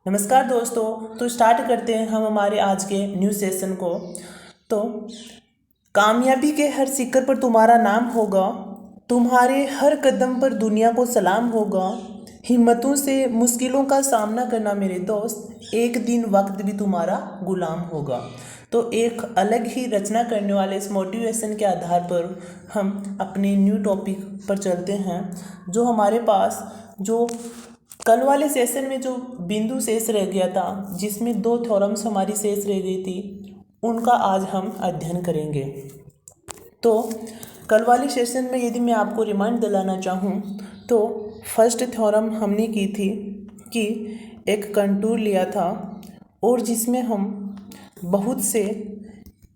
नमस्कार दोस्तों। तो स्टार्ट करते हैं हम हमारे आज के न्यू सेशन को। तो कामयाबी के हर शिखर पर तुम्हारा नाम होगा, तुम्हारे हर कदम पर दुनिया को सलाम होगा। हिम्मतों से मुश्किलों का सामना करना मेरे दोस्त, एक दिन वक्त भी तुम्हारा गुलाम होगा। तो एक अलग ही रचना करने वाले इस मोटिवेशन के आधार पर हम अपने न्यू टॉपिक पर चलते हैं। जो हमारे पास जो कल वाले सेशन में जो बिंदु शेष रह गया था, जिसमें दो थ्योरम्स हमारी शेष रह गई थी, उनका आज हम अध्ययन करेंगे। तो कल वाले सेशन में यदि मैं आपको रिमाइंड दिलाना चाहूँ तो फर्स्ट थ्योरम हमने की थी कि एक कंटूर लिया था और जिसमें हम बहुत से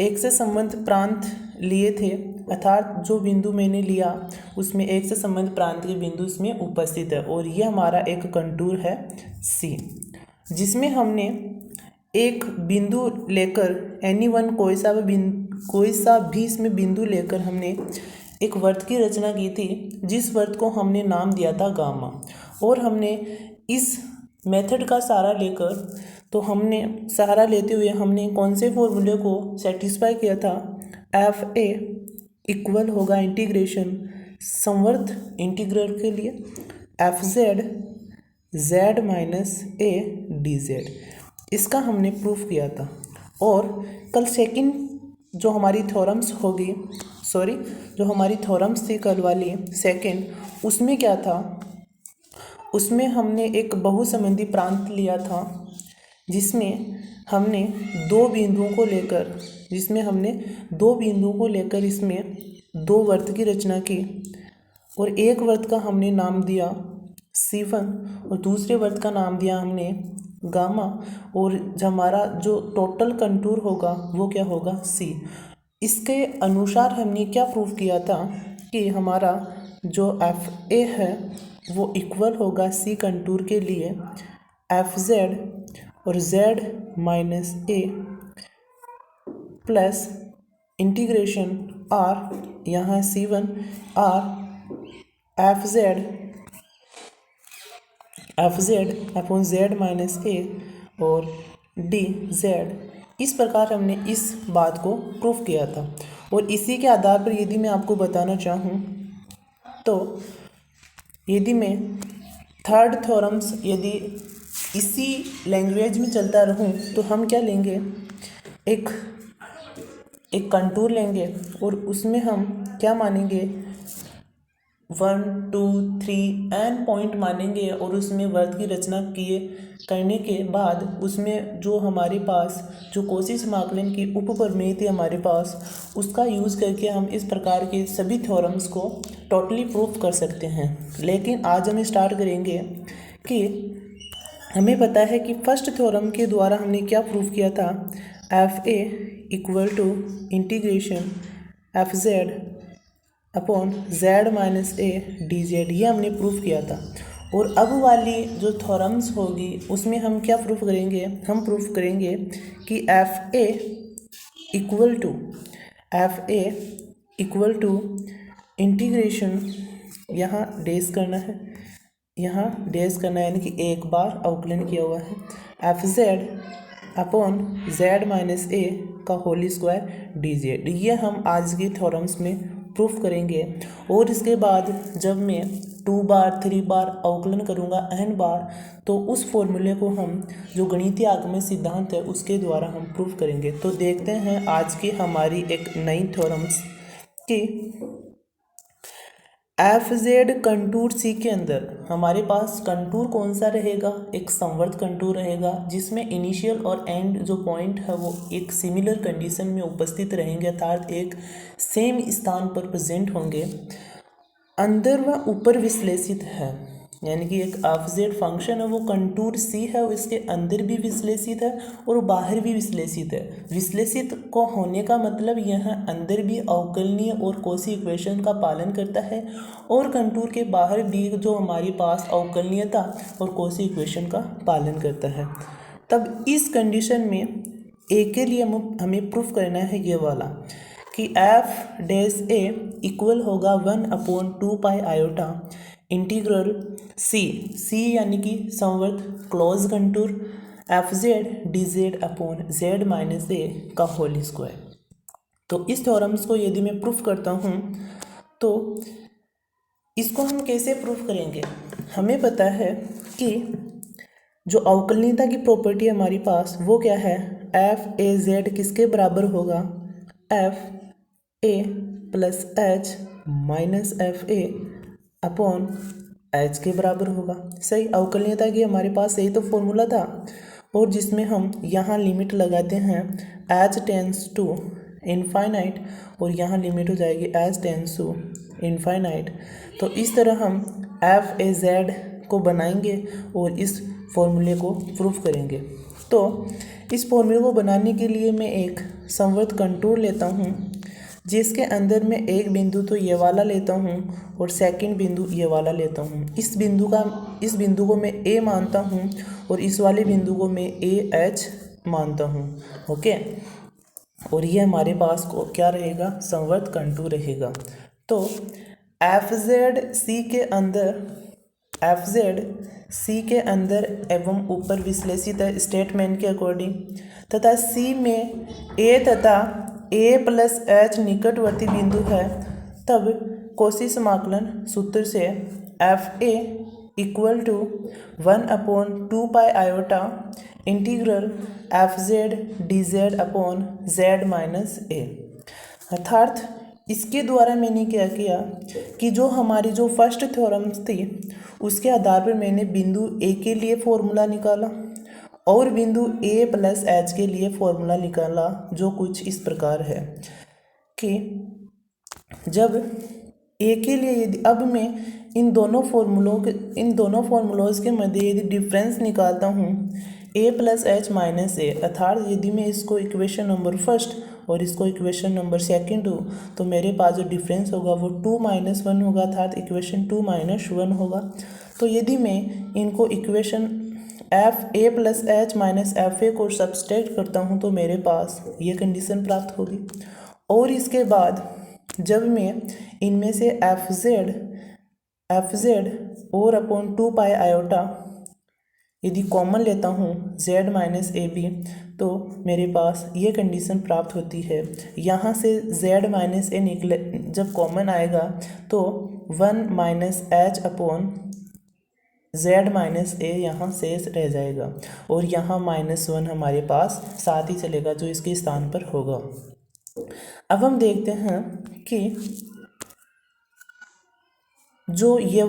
एक से संबंध प्रांत लिए थे, अर्थात जो बिंदु मैंने लिया उसमें एक से संबंध प्रांत के बिंदु इसमें उपस्थित है और ये हमारा एक कंटूर है सी, जिसमें हमने एक बिंदु लेकर एनी वन कोई सा भी इसमें बिंदु लेकर हमने एक वर्त की रचना की थी, जिस वर्त को हमने नाम दिया था गामा। और हमने इस मेथड का सहारा लेकर सहारा लेते हुए हमने कौन से फॉर्मूले को सेटिस्फाई किया था। एफ ए इक्वल होगा इंटीग्रेशन संवर्त इंटीग्रल के लिए F Z Z minus A D Z, इसका हमने प्रूफ किया था। और कल सेकंड जो हमारी थ्योरम्स होगी, जो हमारी थ्योरम्स थी कल वाली सेकंड, उसमें क्या था, उसमें हमने एक बहुसंबंधी प्रांत लिया था जिसमें हमने दो बिंदुओं को लेकर इसमें दो वर्त की रचना की और एक वर्त का हमने नाम दिया C1 और दूसरे वर्त का नाम दिया हमने गामा। और हमारा जो टोटल कंटूर होगा वो क्या होगा C। इसके अनुसार हमने क्या प्रूफ किया था कि हमारा जो एफ ए है वो इक्वल होगा C कंटूर के लिए एफ जेड और Z minus A plus integration R, यहाँ C1 R F Z upon Z minus A और डी जेड। इस प्रकार हमने इस बात को प्रूफ किया था। और इसी के आधार पर यदि मैं आपको बताना चाहूँ तो यदि मैं थर्ड थ्योरम्स यदि इसी लैंग्वेज में चलता रहूँ तो हम क्या लेंगे, एक कंटूर लेंगे और उसमें हम क्या मानेंगे 1 2 3 एन पॉइंट मानेंगे और उसमें वर्त की रचना करने के बाद उसमें जो हमारे पास जो कॉची समाकलन की उपप्रमेय थी हमारे पास, उसका यूज़ करके हम इस प्रकार के सभी थ्योरम्स को टोटली प्रूफ कर सकते हैं। लेकिन आज हम स्टार्ट करेंगे कि हमें पता है कि फर्स्ट थ्योरम के द्वारा हमने क्या प्रूफ किया था, F A equal to integration F Z upon Z minus A D Z, ये हमने प्रूफ किया था। और अब वाली जो थ्योरम्स होगी उसमें हम क्या प्रूफ करेंगे, हम प्रूफ करेंगे कि F A equal to integration, यहाँ डैश करना है यानी कि एक बार अवकलन किया हुआ है, F Z upon Z minus A का होल स्क्वायर डी जेड। ये हम आज के थ्योरम्स में प्रूफ करेंगे। और इसके बाद जब मैं 2 बार 3 बार अवकलन करूँगा n बार, तो उस फॉर्मूले को हम जो गणितीय आगमन सिद्धांत है उसके द्वारा हम प्रूफ करेंगे। तो देखते हैं आज की हमारी एक नई थ्योरम्स कि एफ जेड कंटूर सी के अंदर हमारे पास कंटूर कौन सा रहेगा, एक संवर्त कंटूर रहेगा जिसमें इनिशियल और एंड जो पॉइंट है वो एक सिमिलर कंडीशन में उपस्थित रहेंगे, अर्थात एक सेम स्थान पर प्रेजेंट होंगे। अंदर व ऊपर विश्लेषित है, यानी कि एक एफ जेड फंक्शन है वो कंटूर सी है, इसके अंदर भी विश्लेषित है और बाहर भी विश्लेषित है। विश्लेषित को होने का मतलब यह अंदर भी अवकलनीय और कॉची इक्वेशन का पालन करता है और कंटूर के बाहर भी जो हमारे पास अवकलनीयता और कॉची इक्वेशन का पालन करता है। तब इस कंडीशन में ए के लिए हमें प्रूफ करना है ये वाला कि एफ डैश ए इक्वल होगा 1/2 पाई आयोटा इंटीग्रल सी यानी कि संवर्त close contour Fz dz/z - a का होल स्क्वायर। तो इस थ्योरम्स को यदि मैं प्रूफ करता हूँ तो इसको हम कैसे प्रूफ करेंगे। हमें पता है कि जो अवकलनीयता की प्रॉपर्टी है हमारे पास वो क्या है, F(a)z किसके बराबर होगा, F(a + h - F(a) upon h के बराबर होगा। सही, अवकलनीयता की हमारे पास यही तो फॉर्मूला था, और जिसमें हम यहाँ लिमिट लगाते हैं h टेंस टू इनफाइनाइट और यहाँ लिमिट हो जाएगी h टेंस टू इनफाइनाइट। तो इस तरह हम F(a)z को बनाएंगे और इस फॉर्मूले को प्रूफ करेंगे। तो इस फॉर्मूले को बनाने के लिए मैं एक संवर्त कंटूर लेता हूँ जिसके अंदर मैं एक बिंदु तो ये वाला लेता हूँ और सेकंड बिंदु ये वाला लेता हूँ। इस बिंदु को मैं A मानता हूँ और इस वाले बिंदु को मैं AH मानता हूँ। ओके, और ये हमारे पास को क्या रहेगा, संवर्त कंटूर रहेगा। तो Fz सी के अंदर एवं ऊपर विश्लेषित है स्टेटमेंट के अकॉर्डिंग, तथा सी में A तथा A + h निकटवर्ती बिंदु है, तब कॉची समाकलन सूत्र से Fa = 1/2 pi iota integral Fz dz/z - a। अर्थात इसके द्वारा मैंने क्या किया कि जो हमारी जो फर्स्ट थ्योरम्स थी उसके आधार पर मैंने बिंदु A के लिए फॉर्मूला निकाला और बिंदु A + h के लिए फॉर्मूला निकाला, जो कुछ इस प्रकार है कि जब A के लिए यदि अब मैं इन दोनों फॉर्मूलोज के मध्य यदि डिफरेंस निकालता हूँ A + h - a, अर्थात यदि मैं इसको इक्वेशन नंबर फर्स्ट और इसको इक्वेशन नंबर सेकंड हो तो मेरे पास जो डिफरेंस होगा वो 2 - 1 होगा, अर्थात इक्वेशन 2 - 1 होगा। तो यदि मैं इनको इक्वेशन Fa + h - Fa को सब्सट्रैक्ट करता हूँ तो मेरे पास ये कंडीशन प्राप्त होगी। और इसके बाद जब मैं इनमें से Fz और अपॉन 2 पाई आयोटा यदि कॉमन लेता हूँ z - ab तो मेरे पास ये कंडीशन प्राप्त होती है। यहाँ से z - a निकले जब कॉमन आएगा तो 1 - h अपॉन z - a यहाँ शेष रह जाएगा और यहाँ -1 हमारे पास साथ ही चलेगा जो इसके स्थान पर होगा। अब हम देखते हैं कि जो ये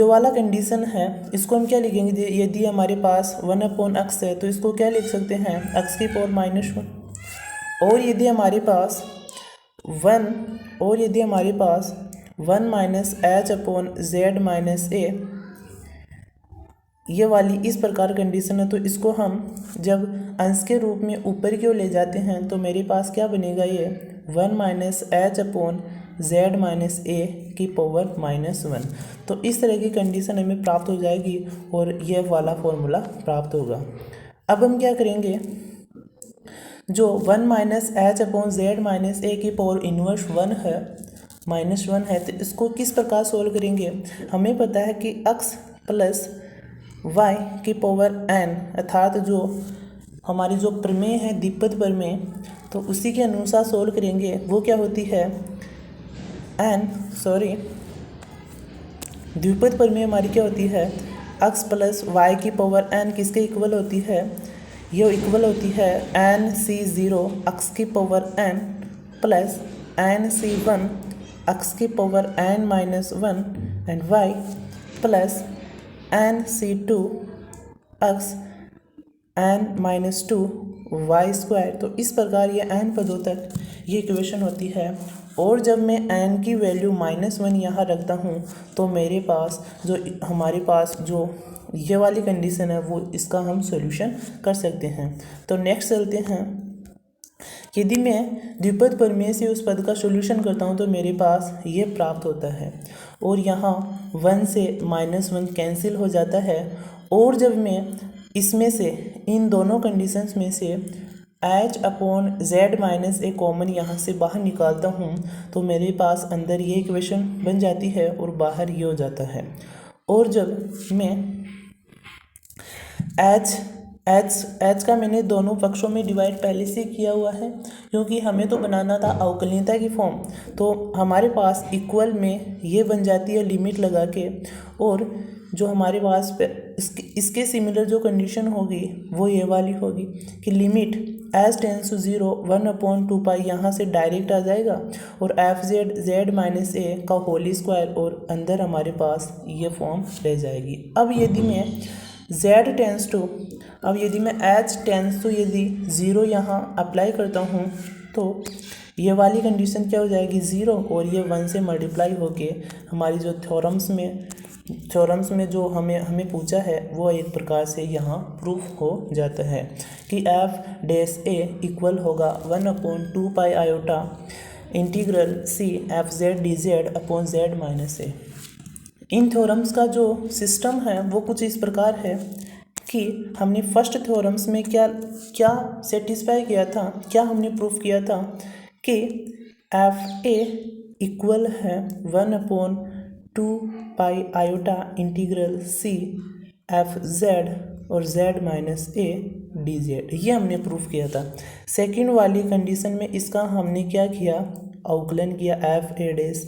वाला कंडीशन है इसको हम क्या लिखेंगे। यदि हमारे पास 1/x है तो इसको क्या लिख सकते हैं, x की पावर -1। और यदि हमारे पास 1 h अपॉन z - a ये वाली इस प्रकार कंडीशन है, तो इसको हम जब अंश के रूप में ऊपर की ओर ले जाते हैं तो मेरे पास क्या बनेगा, ये 1 - h अपॉन z - a की पावर -1। तो इस तरह की कंडीशन हमें प्राप्त हो जाएगी और यह वाला फॉर्मूला प्राप्त होगा। अब हम क्या करेंगे, जो 1 - h अपॉन z - a की पावर इनवर्स 1 है तो इसको किस प्रकार सोल्व करेंगे। हमें पता है कि x प्लस y की पावर n, अर्थात जो हमारी जो प्रमेय है द्विपद प्रमेय, तो उसी के अनुसार सोल्व करेंगे। वो क्या होती है, द्विपद प्रमेय हमारी क्या होती है, x प्लस y की पावर n किसके इक्वल होती है, ये इक्वल होती है nc0 x की power n plus nc1 x की power n-1 and y plus nc2 x n-2 y square. तो इस प्रकार ये n पदों तक ये इक्वेशन होती है। और जब मैं n की वैल्यू -1 यहाँ रखता हूँ तो मेरे पास हमारे पास जो ये वाली कंडीशन है वो इसका हम सॉल्यूशन कर सकते हैं। तो नेक्स्ट चलते हैं। यदि मैं द्विपद प्रमेय से उस पद का सॉल्यूशन करता हूँ तो मेरे पास ये प्राप्त होता है और यहाँ 1 से -1 कैंसिल हो जाता है। और जब मैं इसमें से इन दोनों कंडीशंस में से एच अपॉन जेड माइनस ए कॉमन यहाँ से बाहर निकालता हूँ तो मेरे पास अंदर ये इक्वेशन बन जाती है और बाहर ये हो जाता है। और जब मैं एच का मैंने दोनों पक्षों में डिवाइड पहले से किया हुआ है, क्योंकि हमें तो बनाना था अवकलनीयता की फॉर्म। तो हमारे पास इक्वल में ये बन जाती है लिमिट लगा के, और जो हमारे पास इसके सिमिलर जो कंडीशन होगी वो ये वाली होगी कि लिमिट एच टेंस टू 0 1/2 यहाँ से डायरेक्ट आ जाएगा, और एफ जेड माइनस ए का होल स्क्वायर, और अंदर हमारे पास ये फॉर्म रह जाएगी। अब यदि मैं यदि मैं एच टेंस टू यदि 0 यहाँ अप्लाई करता हूँ तो ये वाली कंडीशन क्या हो जाएगी 0, और ये 1 से मल्टीप्लाई होके हमारी जो थ्योरम्स में जो हमें पूछा है वो एक प्रकार से यहाँ प्रूफ हो जाता है कि एफ डैश ए इक्वल होगा 1/2 pi iota integral C F Z D Z upon Z minus A. इन थ्योरम्स का जो सिस्टम है वो कुछ इस प्रकार है कि हमने फर्स्ट थ्योरम्स में क्या सेटिस्फाई किया था, क्या हमने प्रूफ किया था कि एफ ए इक्वल है 1/2 pi iota integral C F Z और Z minus A D Z, ये हमने प्रूफ किया था। सेकंड वाली कंडीशन में इसका हमने क्या किया, अवकलन किया एफ ए डैश।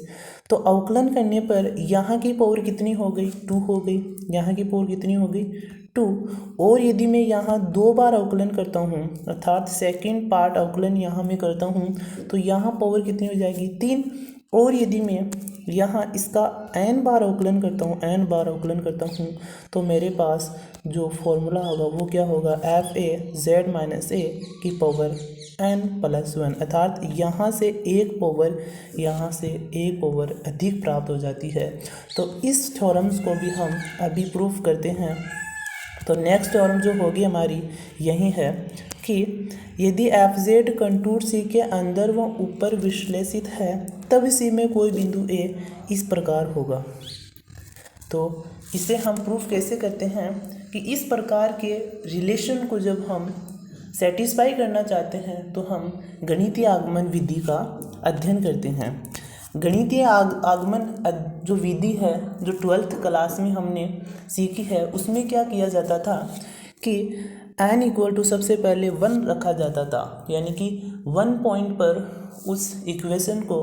तो अवकलन करने पर यहाँ की पावर कितनी हो गई 2 हो गई, यहाँ की पावर कितनी हो गई 2। और यदि मैं यहाँ 2 बार अवकलन करता हूँ अर्थात सेकंड पार्ट अवकलन यहाँ मैं करता हूँ तो यहाँ पावर कितनी हो जाएगी 3। और यदि मैं यहाँ इसका n बार अवकलन करता हूँ तो मेरे पास जो फॉर्मूला होगा वो क्या होगा एफ ए जेड माइनस ए की पावर n+1, अर्थात यहाँ से एक पावर अधिक प्राप्त हो जाती है। तो इस थ्योरम्स को भी हम अभी प्रूफ करते हैं। तो नेक्स्ट थ्योरम जो होगी हमारी यही है कि यदि एफ जेड कंटूर सी के अंदर व ऊपर विश्लेषित है तब सी में कोई बिंदु ए इस प्रकार होगा। तो इसे हम प्रूफ कैसे करते हैं कि इस प्रकार के रिलेशन को जब हम सेटिस्फाई करना चाहते हैं तो हम गणितीय आगमन विधि का अध्ययन करते हैं। गणितीय आगमन जो विधि है जो 12th क्लास में हमने सीखी है उसमें क्या किया जाता था कि n इक्वल टू सबसे पहले 1 रखा जाता था, यानी कि 1 पॉइंट पर उस इक्वेशन को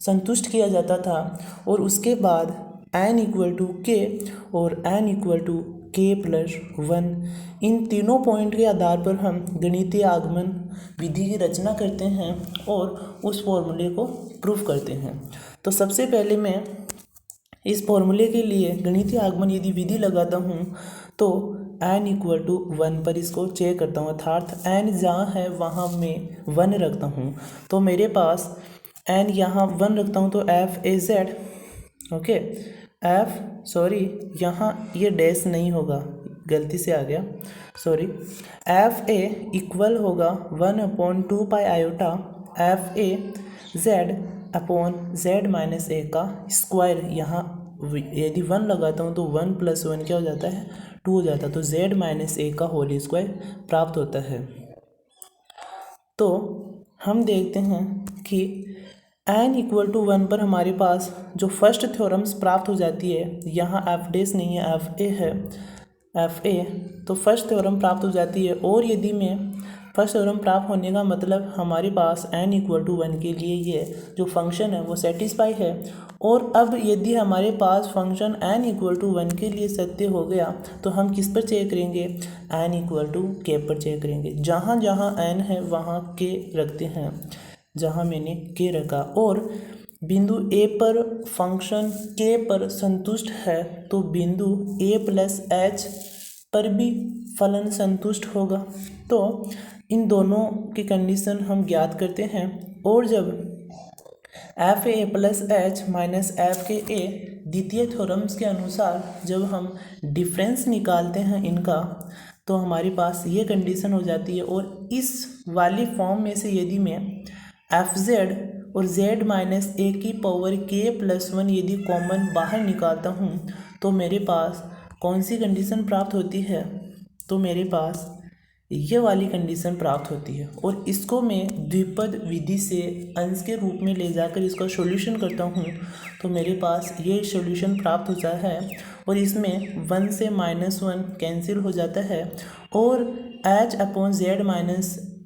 संतुष्ट किया जाता था, और उसके बाद n इक्वल टू k और n इक्वल टू k+1 इन तीनों पॉइंट के आधार पर हम गणितीय आगमन विधि की रचना करते हैं और उस फॉर्मूले को प्रूफ करते हैं। तो सबसे पहले मैं इस फॉर्मूले के लिए गणितीय आगमन यदि विधि लगाता हूँ तो n इक्वल टू 1 पर इसको चेक करता हूँ, अर्थात n जहाँ है वहाँ मैं 1 रखता हूँ। तो मेरे पास n यहाँ 1 रखता हूँ तो एफ ए जेड ओके यहाँ ये डैश नहीं होगा, गलती से आ गया सॉरी। एफ ए इक्वल होगा 1/2 pi iota F A Z upon Z minus A का स्क्वायर। यहाँ यदि 1 लगाता हूँ तो 1+1 क्या हो जाता है 2 हो जाता है, तो जेड माइनस ए का होल स्क्वायर प्राप्त होता है। तो हम देखते हैं कि n इक्वल टू 1 पर हमारे पास जो फर्स्ट थ्योरम्स प्राप्त हो जाती है, यहाँ एफ डैश नहीं है एफ ए है, एफ ए तो फर्स्ट थ्योरम प्राप्त हो जाती है। और यदि मैं फर्स्ट थ्योरम प्राप्त होने का मतलब हमारे पास n इक्वल टू 1 के लिए ये जो फंक्शन है वो सेटिस्फाई है। और अब यदि हमारे पास फंक्शन n इक्वल टू 1 के लिए सत्य हो गया तो हम किस पर चेक करेंगे n इक्वल टू k पर चेक करेंगे। जहाँ जहाँ n है वहाँ k रखते हैं, जहाँ मैंने k रखा, और बिंदु a पर फंक्शन k पर संतुष्ट है तो बिंदु a+h पर भी फलन संतुष्ट होगा। तो इन दोनों की कंडीशन हम ज्ञात करते हैं, और जब F A plus H minus F के ए द्वितीय थ्योरम्स के अनुसार जब हम डिफरेंस निकालते हैं इनका तो हमारे पास ये कंडीशन हो जाती है। और इस वाली फॉर्म में से यदि मैं एफ जेड और जेड माइनस ए की पावर k+1 यदि कॉमन बाहर निकालता हूँ तो मेरे पास कौन सी कंडीशन प्राप्त होती है, तो मेरे पास ये वाली कंडीशन प्राप्त होती है। और इसको मैं द्विपद विधि से अंश के रूप में ले जाकर इसका सॉल्यूशन करता हूँ तो मेरे पास ये सॉल्यूशन प्राप्त होता है। और इसमें 1 से -1 कैंसिल हो जाता है और h/z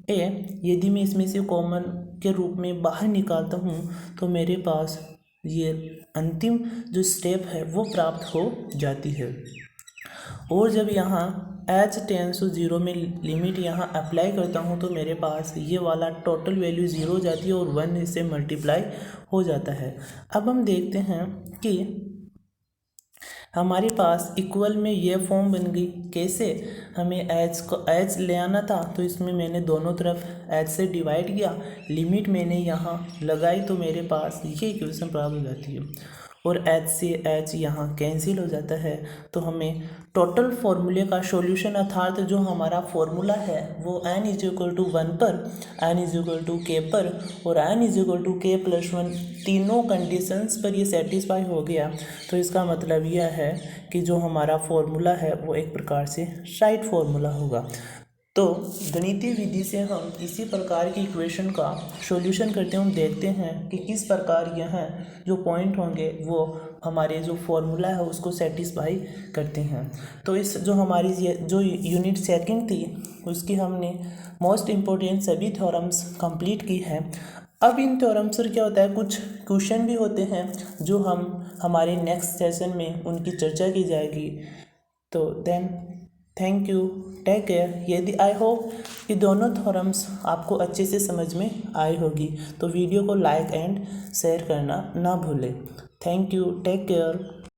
- a यदि मैं इसमें से कॉमन के रूप में बाहर निकालता हूँ तो मेरे पास ये अंतिम जो स्टेप है वो प्राप्त हो जाती है। और जब यहाँ h टेंस टू 0 में लिमिट यहाँ अप्लाई करता हूँ तो मेरे पास ये वाला टोटल वैल्यू 0 हो जाती है और 1 इससे मल्टीप्लाई हो जाता है। अब हम देखते हैं कि हमारे पास इक्वल में ये फॉर्म बन गई। कैसे? हमें h ले आना था तो इसमें मैंने दोनों तरफ h से डिवाइड किया, लिमिट मैंने यहाँ लगाई तो मेरे पास ये इक्वेशन प्राप्त हो जाती है। और h से h यहाँ कैंसिल हो जाता है तो हमें टोटल फॉर्मूले का सॉल्यूशन अर्थात जो हमारा फॉर्मूला है वो n = 1 पर, n = k पर और n = k+1 तीनों कंडीशंस पर ये सेटिस्फाई हो गया। तो इसका मतलब यह है कि जो हमारा फॉर्मूला है वो एक प्रकार से राइट फॉर्मूला होगा। तो गणितीय विधि से हम इसी प्रकार की इक्वेशन का सॉल्यूशन करते हैं। हम देखते हैं कि किस प्रकार यह जो पॉइंट होंगे वो हमारे जो फॉर्मूला है उसको सेटिस्फाई करते हैं। तो इस जो हमारी जो यूनिट सेकंड थी उसकी हमने मोस्ट इम्पोर्टेंट सभी थ्योरम्स कंप्लीट की है। अब इन थ्योरम्स पर क्या होता है, कुछ क्वेश्चन भी होते हैं जो हम हमारे नेक्स्ट सेशन में उनकी चर्चा की जाएगी। तो then thank you, take care. यदि आई होप कि दोनों थ्योरम्स आपको अच्छे से समझ में आई होगी तो वीडियो को लाइक एंड शेयर करना ना भूलें। Thank you, take care.